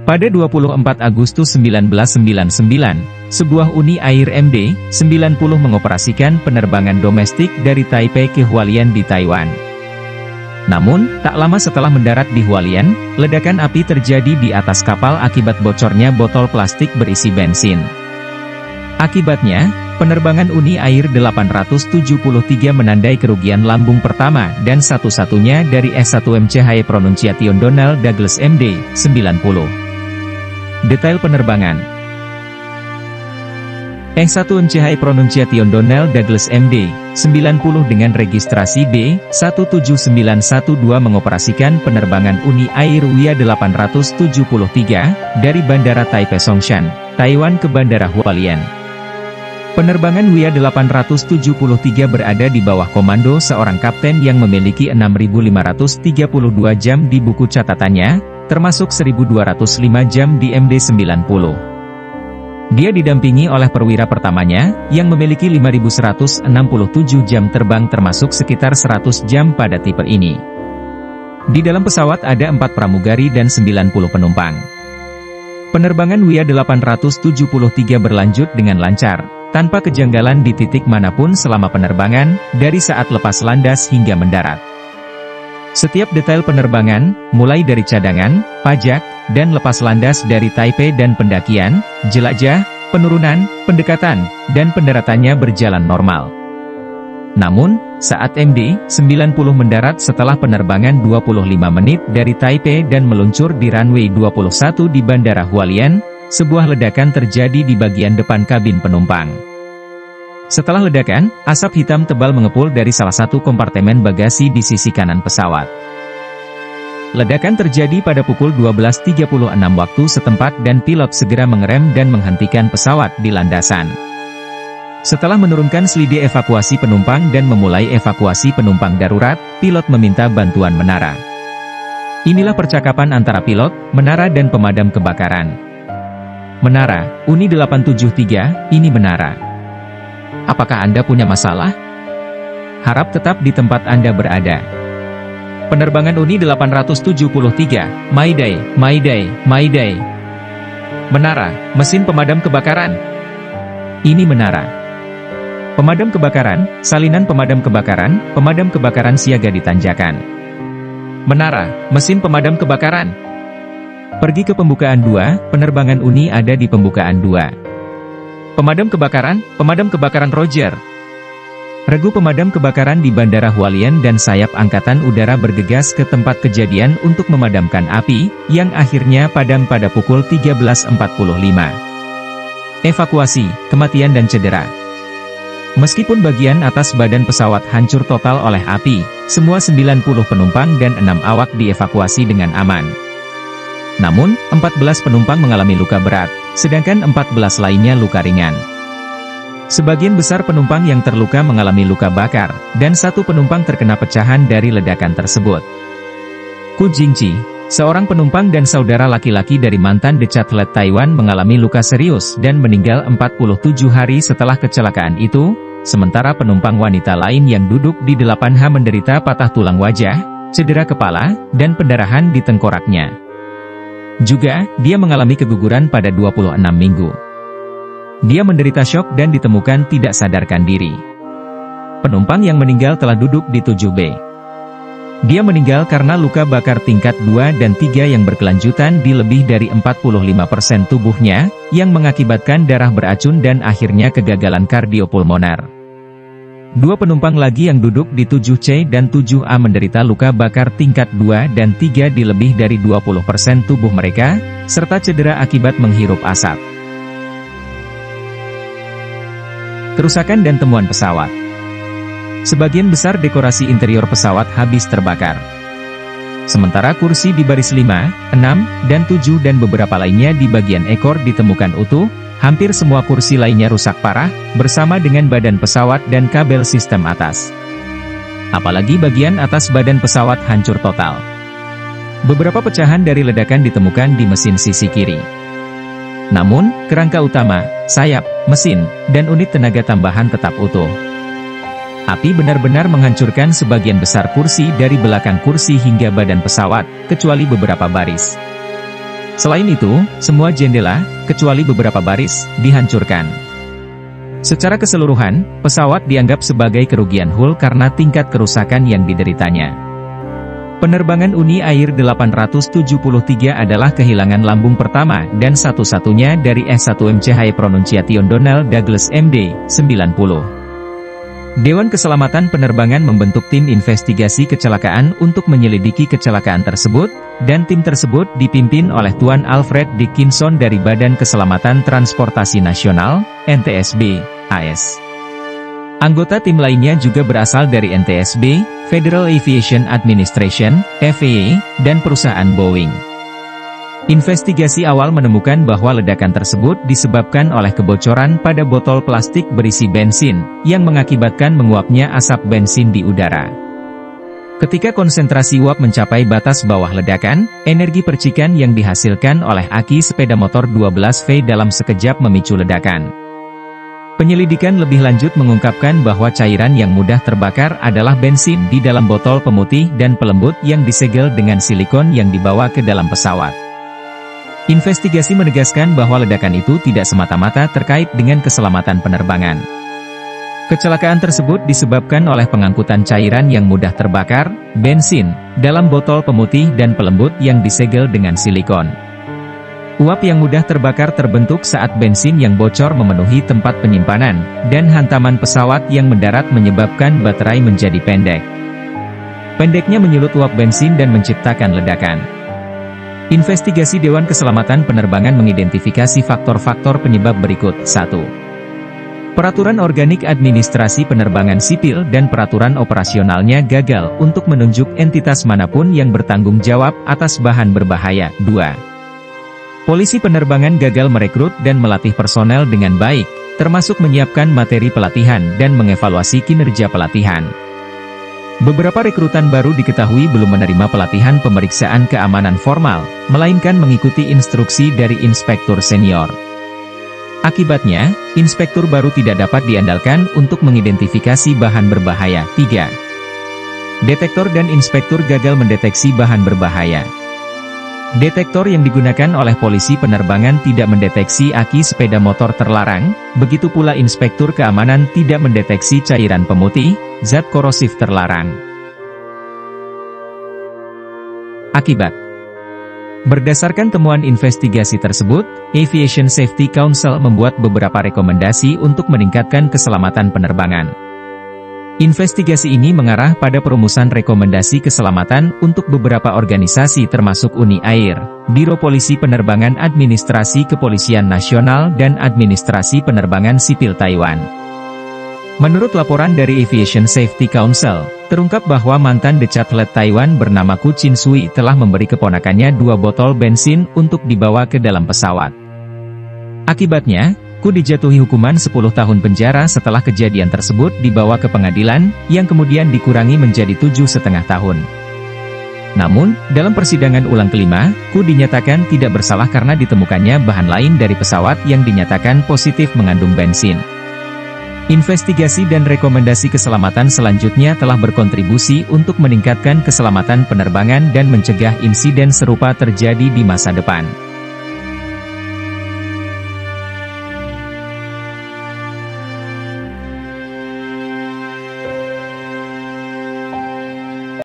Pada 24 Agustus 1999, sebuah Uni Air MD-90 mengoperasikan penerbangan domestik dari Taipei ke Hualien di Taiwan. Namun, tak lama setelah mendarat di Hualien, ledakan api terjadi di atas kapal akibat bocornya botol plastik berisi bensin. Akibatnya, penerbangan Uni Air 873 menandai kerugian lambung pertama dan satu-satunya dari S1 MCHI Pronunciation Donald Douglas MD-90. Detail penerbangan. S1 MCHI Pronunciation Donald Douglas MD-90 dengan registrasi D17912 mengoperasikan penerbangan Uni Air WIA 873 dari Bandara Taipei Songshan, Taiwan ke Bandara Hualien. Penerbangan WIA 873 berada di bawah komando seorang kapten yang memiliki 6.532 jam di buku catatannya, termasuk 1.205 jam di MD-90. Dia didampingi oleh perwira pertamanya, yang memiliki 5.167 jam terbang termasuk sekitar 100 jam pada tipe ini. Di dalam pesawat ada 4 pramugari dan 90 penumpang. Penerbangan WIA 873 berlanjut dengan lancar, tanpa kejanggalan di titik manapun selama penerbangan, dari saat lepas landas hingga mendarat. Setiap detail penerbangan, mulai dari cadangan, pajak, dan lepas landas dari Taipei dan pendakian, jelajah, penurunan, pendekatan, dan pendaratannya berjalan normal. Namun, saat MD-90 mendarat setelah penerbangan 25 menit dari Taipei dan meluncur di runway 21 di Bandara Hualien, sebuah ledakan terjadi di bagian depan kabin penumpang. Setelah ledakan, asap hitam tebal mengepul dari salah satu kompartemen bagasi di sisi kanan pesawat. Ledakan terjadi pada pukul 12.36 waktu setempat dan pilot segera mengerem dan menghentikan pesawat di landasan. Setelah menurunkan selide evakuasi penumpang dan memulai evakuasi penumpang darurat, pilot meminta bantuan menara. Inilah percakapan antara pilot, menara dan pemadam kebakaran. Menara, Uni 873, ini menara. Apakah Anda punya masalah? Harap tetap di tempat Anda berada. Penerbangan Uni 873, Mayday, Mayday, Mayday. Menara, mesin pemadam kebakaran. Ini menara. Pemadam kebakaran, salinan pemadam kebakaran siaga di tanjakan. Menara, mesin pemadam kebakaran. Pergi ke pembukaan 2, penerbangan Uni ada di pembukaan 2. Pemadam kebakaran Roger. Regu pemadam kebakaran di Bandara Hualien dan sayap Angkatan Udara bergegas ke tempat kejadian untuk memadamkan api, yang akhirnya padam pada pukul 13.45. Evakuasi, kematian dan cedera. Meskipun bagian atas badan pesawat hancur total oleh api, semua 90 penumpang dan 6 awak dievakuasi dengan aman. Namun, 14 penumpang mengalami luka berat, sedangkan 14 lainnya luka ringan. Sebagian besar penumpang yang terluka mengalami luka bakar, dan 1 penumpang terkena pecahan dari ledakan tersebut. Ku Jingqi, seorang penumpang dan saudara laki-laki dari mantan decathlete Taiwan mengalami luka serius dan meninggal 47 hari setelah kecelakaan itu, sementara penumpang wanita lain yang duduk di 8H menderita patah tulang wajah, cedera kepala, dan pendarahan di tengkoraknya. Juga, dia mengalami keguguran pada 26 minggu. Dia menderita syok dan ditemukan tidak sadarkan diri. Penumpang yang meninggal telah duduk di 7B. Dia meninggal karena luka bakar tingkat 2 dan 3 yang berkelanjutan di lebih dari 45% tubuhnya, yang mengakibatkan darah beracun dan akhirnya kegagalan kardiopulmoner. 2 penumpang lagi yang duduk di 7C dan 7A menderita luka bakar tingkat 2 dan 3 di lebih dari 20% tubuh mereka, serta cedera akibat menghirup asap. Kerusakan dan temuan pesawat. Sebagian besar dekorasi interior pesawat habis terbakar. Sementara kursi di baris 5, 6, dan 7 dan beberapa lainnya di bagian ekor ditemukan utuh, hampir semua kursi lainnya rusak parah, bersama dengan badan pesawat dan kabel sistem atas. Apalagi bagian atas badan pesawat hancur total. Beberapa pecahan dari ledakan ditemukan di mesin sisi kiri. Namun, kerangka utama, sayap, mesin, dan unit tenaga tambahan tetap utuh. Api benar-benar menghancurkan sebagian besar kursi dari belakang kursi hingga badan pesawat, kecuali beberapa baris. Selain itu, semua jendela, kecuali beberapa baris, dihancurkan. Secara keseluruhan, pesawat dianggap sebagai kerugian hull karena tingkat kerusakan yang dideritanya. Penerbangan Uni Air 873 adalah kehilangan lambung pertama dan satu-satunya dari S1MC High Pronunciation Donald Douglas MD, 90. Dewan Keselamatan Penerbangan membentuk tim investigasi kecelakaan untuk menyelidiki kecelakaan tersebut, dan tim tersebut dipimpin oleh Tuan Alfred Dickinson dari Badan Keselamatan Transportasi Nasional, NTSB, AS. Anggota tim lainnya juga berasal dari NTSB, Federal Aviation Administration, FAA, dan perusahaan Boeing. Investigasi awal menemukan bahwa ledakan tersebut disebabkan oleh kebocoran pada botol plastik berisi bensin, yang mengakibatkan menguapnya asap bensin di udara. Ketika konsentrasi uap mencapai batas bawah ledakan, energi percikan yang dihasilkan oleh aki sepeda motor 12V dalam sekejap memicu ledakan. Penyelidikan lebih lanjut mengungkapkan bahwa cairan yang mudah terbakar adalah bensin di dalam botol pemutih dan pelembut yang disegel dengan silikon yang dibawa ke dalam pesawat. Investigasi menegaskan bahwa ledakan itu tidak semata-mata terkait dengan keselamatan penerbangan. Kecelakaan tersebut disebabkan oleh pengangkutan cairan yang mudah terbakar, bensin, dalam botol pemutih dan pelembut yang disegel dengan silikon. Uap yang mudah terbakar terbentuk saat bensin yang bocor memenuhi tempat penyimpanan, dan hantaman pesawat yang mendarat menyebabkan baterai menjadi pendek. Pendeknya menyulut uap bensin dan menciptakan ledakan. Investigasi Dewan Keselamatan Penerbangan mengidentifikasi faktor-faktor penyebab berikut. 1. Peraturan Organik Administrasi Penerbangan Sipil dan peraturan operasionalnya gagal untuk menunjuk entitas manapun yang bertanggung jawab atas bahan berbahaya. 2. Polisi penerbangan gagal merekrut dan melatih personel dengan baik, termasuk menyiapkan materi pelatihan dan mengevaluasi kinerja pelatihan. Beberapa rekrutan baru diketahui belum menerima pelatihan pemeriksaan keamanan formal, melainkan mengikuti instruksi dari inspektur senior. Akibatnya, inspektur baru tidak dapat diandalkan untuk mengidentifikasi bahan berbahaya. 3. Detektor dan inspektur gagal mendeteksi bahan berbahaya. Detektor yang digunakan oleh polisi penerbangan tidak mendeteksi aki sepeda motor terlarang, begitu pula inspektur keamanan tidak mendeteksi cairan pemutih, zat korosif terlarang. Akibat: berdasarkan temuan investigasi tersebut, Aviation Safety Council membuat beberapa rekomendasi untuk meningkatkan keselamatan penerbangan. Investigasi ini mengarah pada perumusan rekomendasi keselamatan untuk beberapa organisasi termasuk Uni Air, Biro Polisi Penerbangan Administrasi Kepolisian Nasional dan Administrasi Penerbangan Sipil Taiwan. Menurut laporan dari Aviation Safety Council, terungkap bahwa mantan decathlete Taiwan bernama Ku Chin Sui telah memberi keponakannya 2 botol bensin untuk dibawa ke dalam pesawat. Akibatnya, Ku dijatuhi hukuman 10 tahun penjara setelah kejadian tersebut dibawa ke pengadilan, yang kemudian dikurangi menjadi 7,5 tahun. Namun, dalam persidangan ulang kelima, Ku dinyatakan tidak bersalah karena ditemukannya bahan lain dari pesawat yang dinyatakan positif mengandung bensin. Investigasi dan rekomendasi keselamatan selanjutnya telah berkontribusi untuk meningkatkan keselamatan penerbangan dan mencegah insiden serupa terjadi di masa depan.